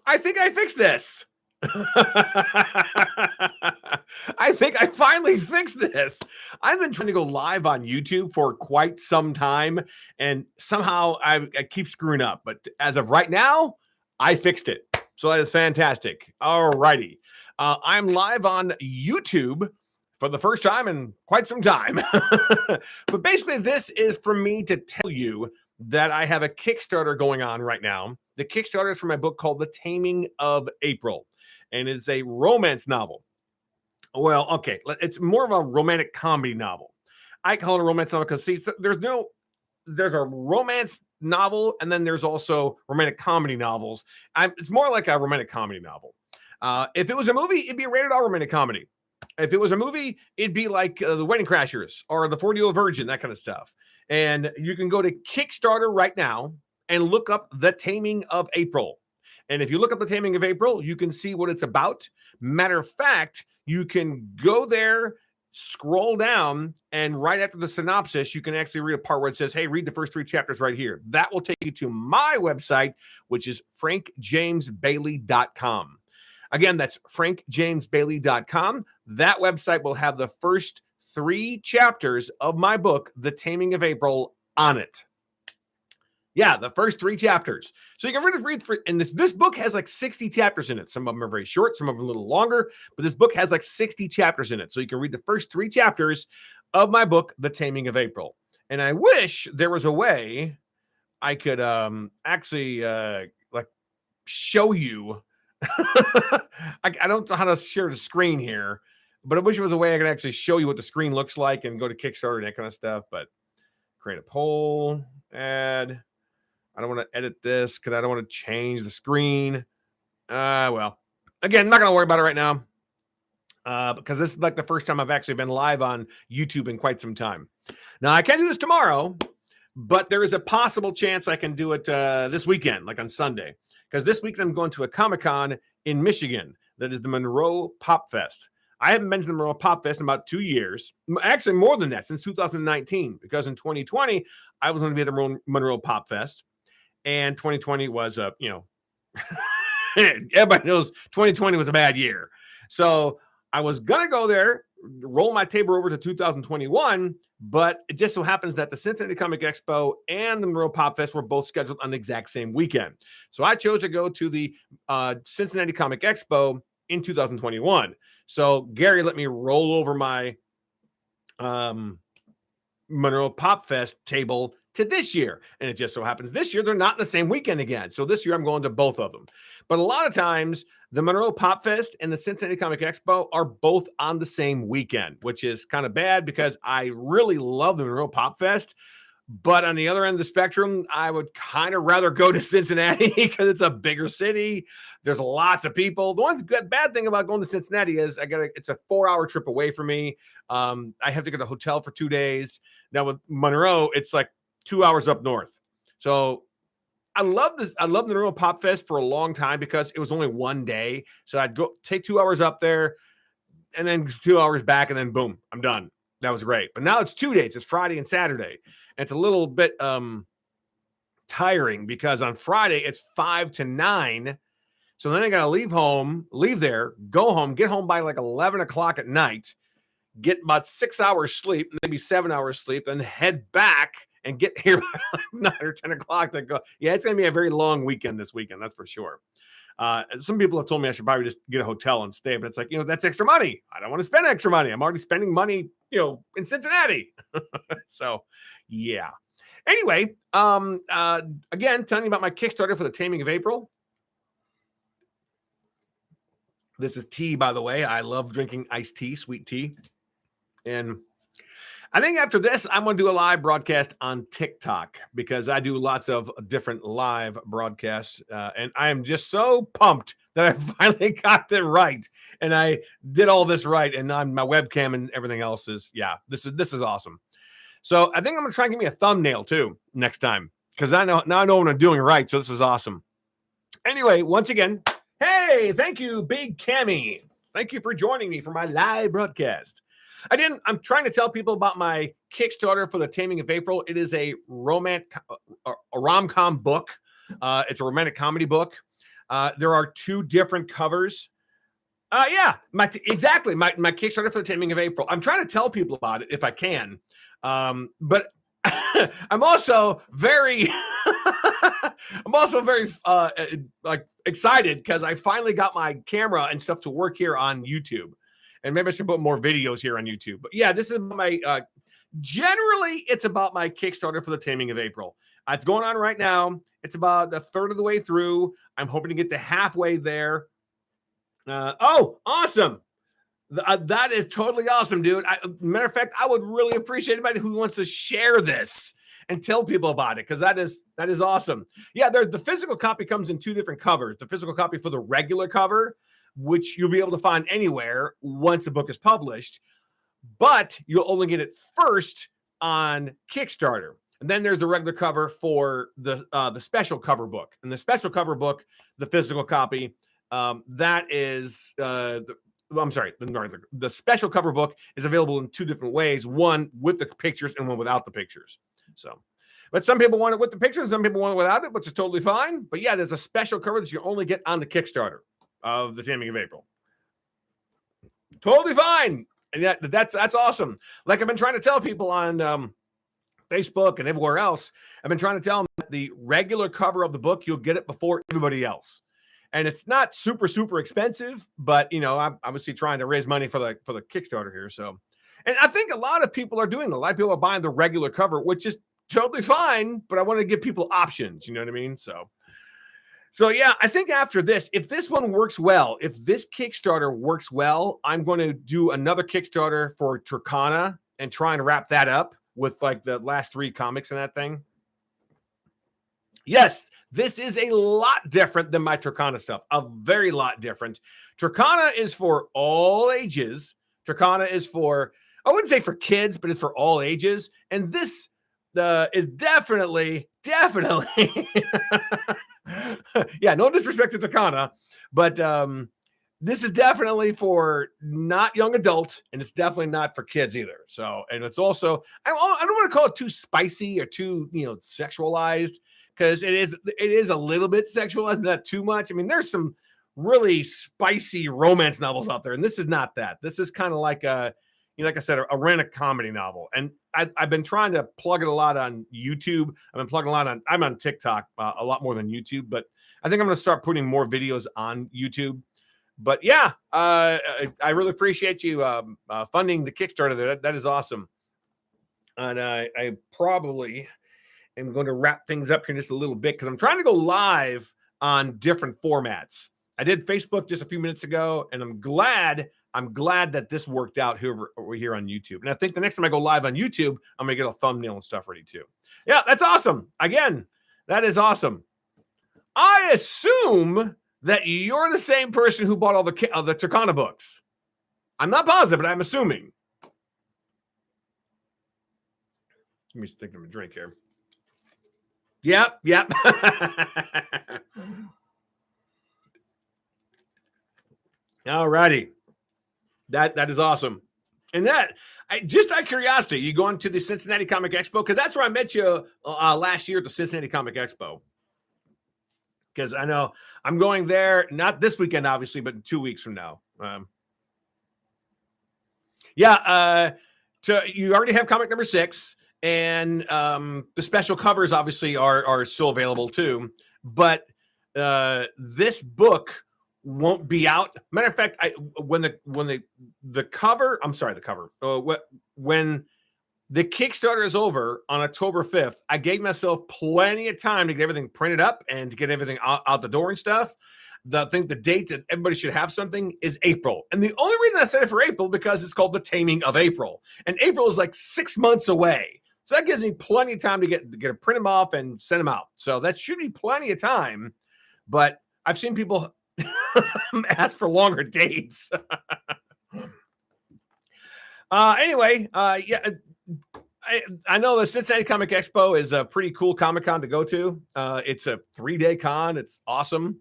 I think I fixed this. I think I finally fixed this. I've been trying to go live on YouTube for quite some time, and somehow I keep screwing up. But as of right now, I fixed it. So that is fantastic. All righty. I'm live on YouTube for the first time in quite some time. But basically, this is for me to tell you that I have a Kickstarter going on right now. The Kickstarter is for my book called The Taming of April, and it's a romance novel. Well, okay, it's more of a romantic comedy novel. I call it a romance novel because see, there's a romance novel, and then there's also romantic comedy novels. It's more like a romantic comedy novel. If it was a movie, it'd be a rated R romantic comedy. If it was a movie, it'd be like The Wedding Crashers or The 40-Year-Old Virgin, that kind of stuff. And you can go to Kickstarter right now and look up The Taming of April. And if you look up The Taming of April, you can see what it's about. Matter of fact, you can go there, scroll down, and right after the synopsis, you can actually read a part where it says, hey, read the first 3 chapters right here. That will take you to my website, which is frankjamesbailey.com. Again, that's frankjamesbailey.com. That website will have the first 3 chapters of my book, The Taming of April, on it. Yeah, the first 3 chapters. So you can read and this book has like 60 chapters in it. Some of them are very short, some of them are a little longer, but this book has like 60 chapters in it. So you can read the first 3 chapters of my book, The Taming of April. And I wish there was a way I could actually like show you. I don't know how to share the screen here, but I wish there was a way I could actually show you what the screen looks like and go to Kickstarter and that kind of stuff. But create a poll, add. I don't want to edit this because I don't want to change the screen. Well, again, I'm not going to worry about it right now because this is like the first time I've actually been live on YouTube in quite some time. Now, I can do this tomorrow, but there is a possible chance I can do it this weekend, like on Sunday, because this weekend I'm going to a Comic-Con in Michigan. That is the Monroe Pop Fest. I haven't been to the Monroe Pop Fest in about 2 years. Actually, more than that, since 2019, because in 2020, I was going to be at the Monroe Pop Fest. And 2020 was everybody knows 2020 was a bad year. So I was going to go there, roll my table over to 2021, but it just so happens that the Cincinnati Comic Expo and the Monroe Pop Fest were both scheduled on the exact same weekend. So I chose to go to the Cincinnati Comic Expo in 2021. So Gary let me roll over my Monroe Pop Fest table to this year. And it just so happens this year, they're not in the same weekend again. So this year I'm going to both of them. But a lot of times the Monroe Pop Fest and the Cincinnati Comic Expo are both on the same weekend, which is kind of bad because I really love the Monroe Pop Fest. But on the other end of the spectrum, I would kind of rather go to Cincinnati because it's a bigger city. There's lots of people. The bad thing about going to Cincinnati is it's a 4-hour trip away from me. I have to go to a hotel for 2 days. Now with Monroe, it's like 2 hours up north. So I love the Monroe Pop Fest for a long time because it was only 1 day. So I'd go take 2 hours up there and then 2 hours back and then boom, I'm done. That was great. But now it's 2 days. It's Friday and Saturday. And it's a little bit tiring because on Friday it's 5 to 9. So then I got to leave there, go home, get home by like 11 o'clock at night, get about 6 hours sleep, maybe 7 hours sleep, and head back and get here by like 9 or 10 o'clock to go. Yeah, it's going to be a very long weekend this weekend. That's for sure. Some people have told me I should probably just get a hotel and stay, but it's like, that's extra money. I don't want to spend extra money. I'm already spending money, in Cincinnati. So yeah. Anyway, again, telling you about my Kickstarter for The Taming of April. This is tea, by the way. I love drinking iced tea, sweet tea. And I think after this, I'm going to do a live broadcast on TikTok because I do lots of different live broadcasts. And I am just so pumped that I finally got it right. And I did all this right. And on my webcam and everything else this is awesome. So I think I'm going to try and give me a thumbnail too next time because I know what I'm doing right. So this is awesome. Anyway, once again, hey, thank you, Big Cammy. Thank you for joining me for my live broadcast. I'm trying to tell people about my Kickstarter for The Taming of April. It is a rom-com book. It's a romantic comedy book. There are 2 different covers. Yeah, exactly. My Kickstarter for the Taming of April. I'm trying to tell people about it if I can, but I'm also very, like excited because I finally got my camera and stuff to work here on YouTube, and maybe I should put more videos here on YouTube. But yeah, this is my. Generally, it's about my Kickstarter for the Taming of April. It's going on right now. It's about a third of the way through. I'm hoping to get to halfway there. Oh, awesome. That is totally awesome, dude. Matter of fact, I would really appreciate anybody who wants to share this and tell people about it, because that is awesome. Yeah, the physical copy comes in 2 different covers. The physical copy for the regular cover, which you'll be able to find anywhere once the book is published, but you'll only get it first on Kickstarter. And then there's the regular cover for the special cover book. And the special cover book, the physical copy, that is the special cover book is available in 2 different ways, one with the pictures and one without the pictures. So, but some people want it with the pictures, some people want it without it, which is totally fine. But yeah, there's a special cover that you only get on the Kickstarter of the Taming of April. Totally fine. And yeah, that's awesome. Like I've been trying to tell people on Facebook and everywhere else, I've been trying to tell them that the regular cover of the book, you'll get it before everybody else. And it's not super, super expensive, but I'm obviously trying to raise money for the Kickstarter here. So, and I think a lot of people are doing that. A lot of people are buying the regular cover, which is totally fine, but I want to give people options. You know what I mean? So yeah, I think after this, if this one works well, if this Kickstarter works well, I'm going to do another Kickstarter for Turkana and try and wrap that up with like the last 3 comics in that thing. Yes, this is a lot different than my Turkana stuff. A very lot different. Turkana is for all ages. Turkana is for, I wouldn't say for kids, but it's for all ages. And this is definitely, yeah, no disrespect to Turkana, but this is definitely for not young adult, and it's definitely not for kids either. So, and it's also, I don't want to call it too spicy or too, sexualized, because it is a little bit sexualized, but not too much. I mean, there's some really spicy romance novels out there, and this is not that. This is kind of like like I said, a romantic comedy novel. And I've been trying to plug it a lot on YouTube. I've been plugging a lot I'm on TikTok a lot more than YouTube, but I think I'm going to start putting more videos on YouTube. But yeah, I really appreciate you funding the Kickstarter there. That is awesome. And I probably am going to wrap things up here in just a little bit because I'm trying to go live on different formats. I did Facebook just a few minutes ago, and I'm glad that this worked out here on YouTube. And I think the next time I go live on YouTube, I'm going to get a thumbnail and stuff ready too. Yeah, that's awesome. Again, that is awesome. I assume that you're the same person who bought all the Turkana books. I'm not positive, but I'm assuming. Let me stick them a drink here. Yep. All righty. That is awesome. And just out of curiosity, you going to the Cincinnati Comic Expo? Because that's where I met you last year at the Cincinnati Comic Expo. Because I know I'm going there, not this weekend, obviously, but 2 weeks from now. So you already have comic number 6, and the special covers obviously are still available too. But this book won't be out. Matter of fact, when the cover when the Kickstarter is over on October 5th, I gave myself plenty of time to get everything printed up and to get everything out the door and stuff. I think the date that everybody should have something is April. And the only reason I said it for April, because it's called The Taming of April. And April is like 6 months away. So that gives me plenty of time to print them off and send them out. So that should be plenty of time. But I've seen people ask for longer dates. Anyway, yeah. I know the Cincinnati Comic Expo is a pretty cool Comic-Con to go to. It's a 3-day con. It's awesome.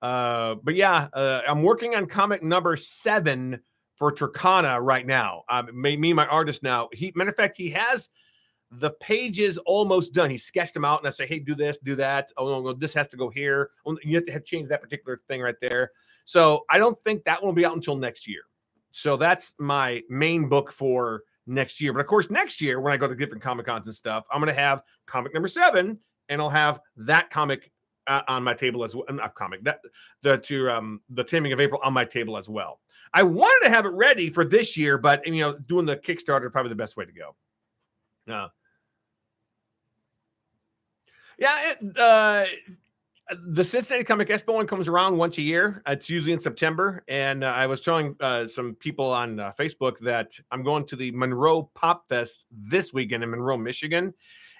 But yeah, I'm working on comic number 7 for Turkana right now. Me and my artist now. Matter of fact, he has the page is almost done. He sketched them out, and I say, hey, do this, do that. Oh, no, this has to go here. Oh, you have to change that particular thing right there. So I don't think that one will be out until next year. So that's my main book for next year. But of course, next year, when I go to different Comic-Cons and stuff, I'm going to have comic number 7, and I'll have that comic on my table as well. Not comic, the Taming of April on my table as well. I wanted to have it ready for this year, but doing the Kickstarter is probably the best way to go. The Cincinnati Comic Expo one comes around once a year. It's usually in September. And I was telling some people on Facebook that I'm going to the Monroe Pop Fest this weekend in Monroe, Michigan.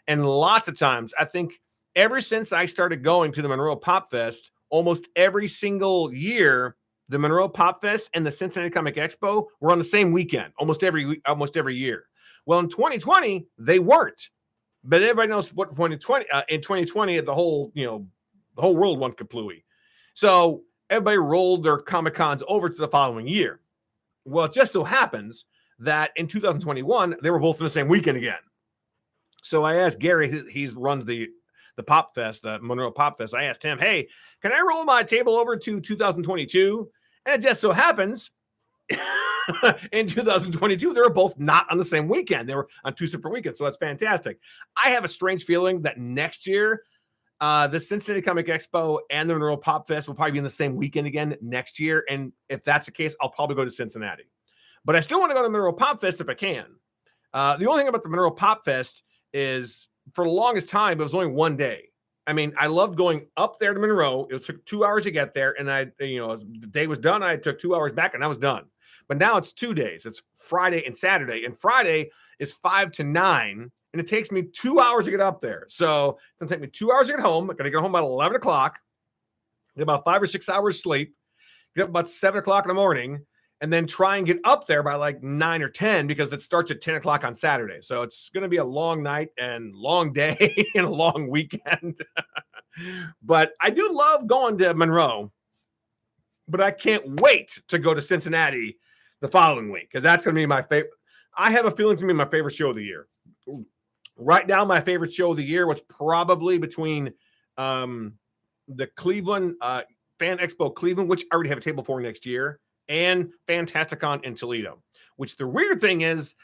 And lots of times, I think ever since I started going to the Monroe Pop Fest, almost every single year, the Monroe Pop Fest and the Cincinnati Comic Expo were on the same weekend, almost every year. Well, in 2020, they weren't. But everybody knows what 2020 in 2020, the whole world went kaplooey. So everybody rolled their Comic-Cons over to the following year. Well, it just so happens that in 2021, they were both in the same weekend again. So I asked Gary, he runs the Pop Fest, the Monroe Pop Fest. I asked him, hey, can I roll my table over to 2022? And it just so happens in 2022, they were both not on the same weekend. They were on 2 separate weekends. So that's fantastic. I have a strange feeling that next year, the Cincinnati Comic Expo and the Monroe Pop Fest will probably be in the same weekend again next year. And if that's the case, I'll probably go to Cincinnati. But I still want to go to Monroe Pop Fest if I can. The only thing about the Monroe Pop Fest is for the longest time, it was only one day. I mean, I loved going up there to Monroe. It took 2 hours to get there. And as the day was done, I took 2 hours back and I was done. But now it's 2 days. It's Friday and Saturday. And Friday is 5 to 9. And it takes me 2 hours to get up there. So it's going to take me 2 hours to get home. I'm going to get home about 11 o'clock, get about 5 or 6 hours sleep, get up about 7 o'clock in the morning, and then try and get up there by like 9 or 10 because it starts at 10 o'clock on Saturday. So it's going to be a long night and long day and a long weekend. But I do love going to Monroe, but I can't wait to go to Cincinnati the following week because that's going to be my favorite. I have a feeling it's going to be my favorite show of the year. Right now, my favorite show of the year was probably between the Cleveland Fan Expo Cleveland, which I already have a table for next year, and Fantasticon in Toledo, which the weird thing is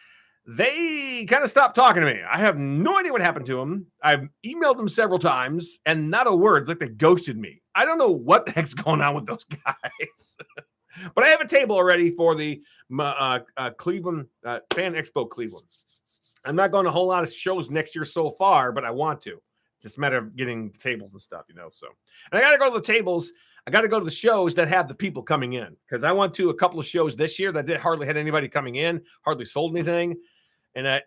they kind of stopped talking to me. I have no idea what happened to them. I've emailed them several times and not a word, like they ghosted me. I don't know what the heck's going on with those guys. But I have a table already for the Cleveland Fan Expo Cleveland. I'm not going to a whole lot of shows next year so far, but I want to. It's just a matter of getting tables and stuff, So, and I got to go to the tables. I got to go to the shows that have the people coming in because I went to a couple of shows this year that hardly had anybody coming in, hardly sold anything. And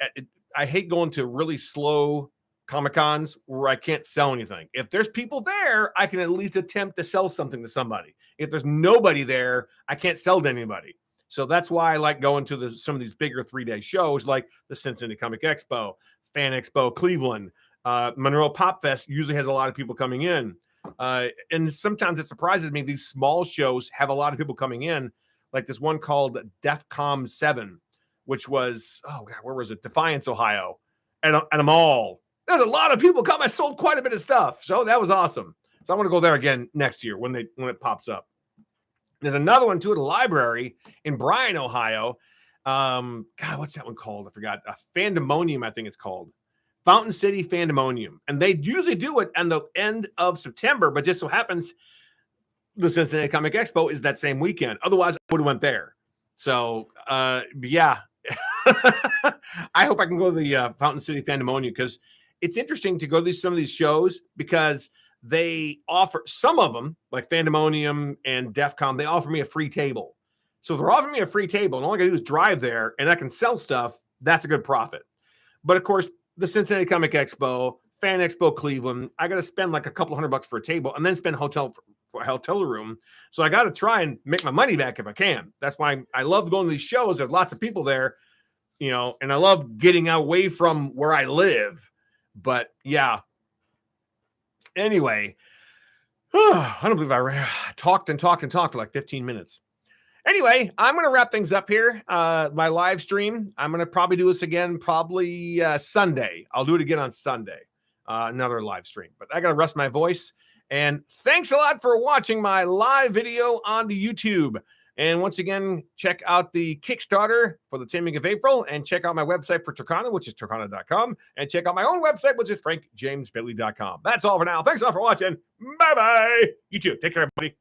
I hate going to really slow Comic-Cons where I can't sell anything. If there's people there, I can at least attempt to sell something to somebody. If there's nobody there, I can't sell to anybody. So that's why I like going to some of these bigger 3-day shows like the Cincinnati Comic Expo, Fan Expo Cleveland, Monroe Pop Fest usually has a lot of people coming in. And sometimes it surprises me. These small shows have a lot of people coming in, like this one called DEFCON 7, which was, where was it? Defiance, Ohio, at a mall. There's a lot of people come. I sold quite a bit of stuff. So that was awesome. So I want to go there again next year when it pops up. There's another one too at a library in Bryan, Ohio. What's that one called? I forgot. Fandemonium, I think it's called. Fountain City Fandemonium. And they usually do it at the end of September, but just so happens the Cincinnati Comic Expo is that same weekend. Otherwise, I would have went there. So, yeah. I hope I can go to the Fountain City Fandemonium because it's interesting to go to some of these shows because they offer some of them, like Fandemonium and DEFCON, they offer me a free table. So if they're offering me a free table and all I gotta do is drive there and I can sell stuff, that's a good profit. But of course, the Cincinnati Comic Expo, Fan Expo Cleveland, I got to spend like a couple $100 for a table and then spend for a hotel room. So I got to try and make my money back if I can. That's why I love going to these shows. There's lots of people there, and I love getting away from where I live. But yeah. Anyway, I don't believe I talked for like 15 minutes. Anyway, I'm going to wrap things up here. My live stream, I'm going to probably do this again, probably Sunday. I'll do it again on Sunday, another live stream. But I got to rest my voice. And thanks a lot for watching my live video on the YouTube. And once again, check out the Kickstarter for the Taming of April, and check out my website for Turkana, which is turkana.com, and check out my own website, which is frankjamesbailey.com. That's all for now. Thanks a lot for watching. Bye-bye. You too. Take care, everybody.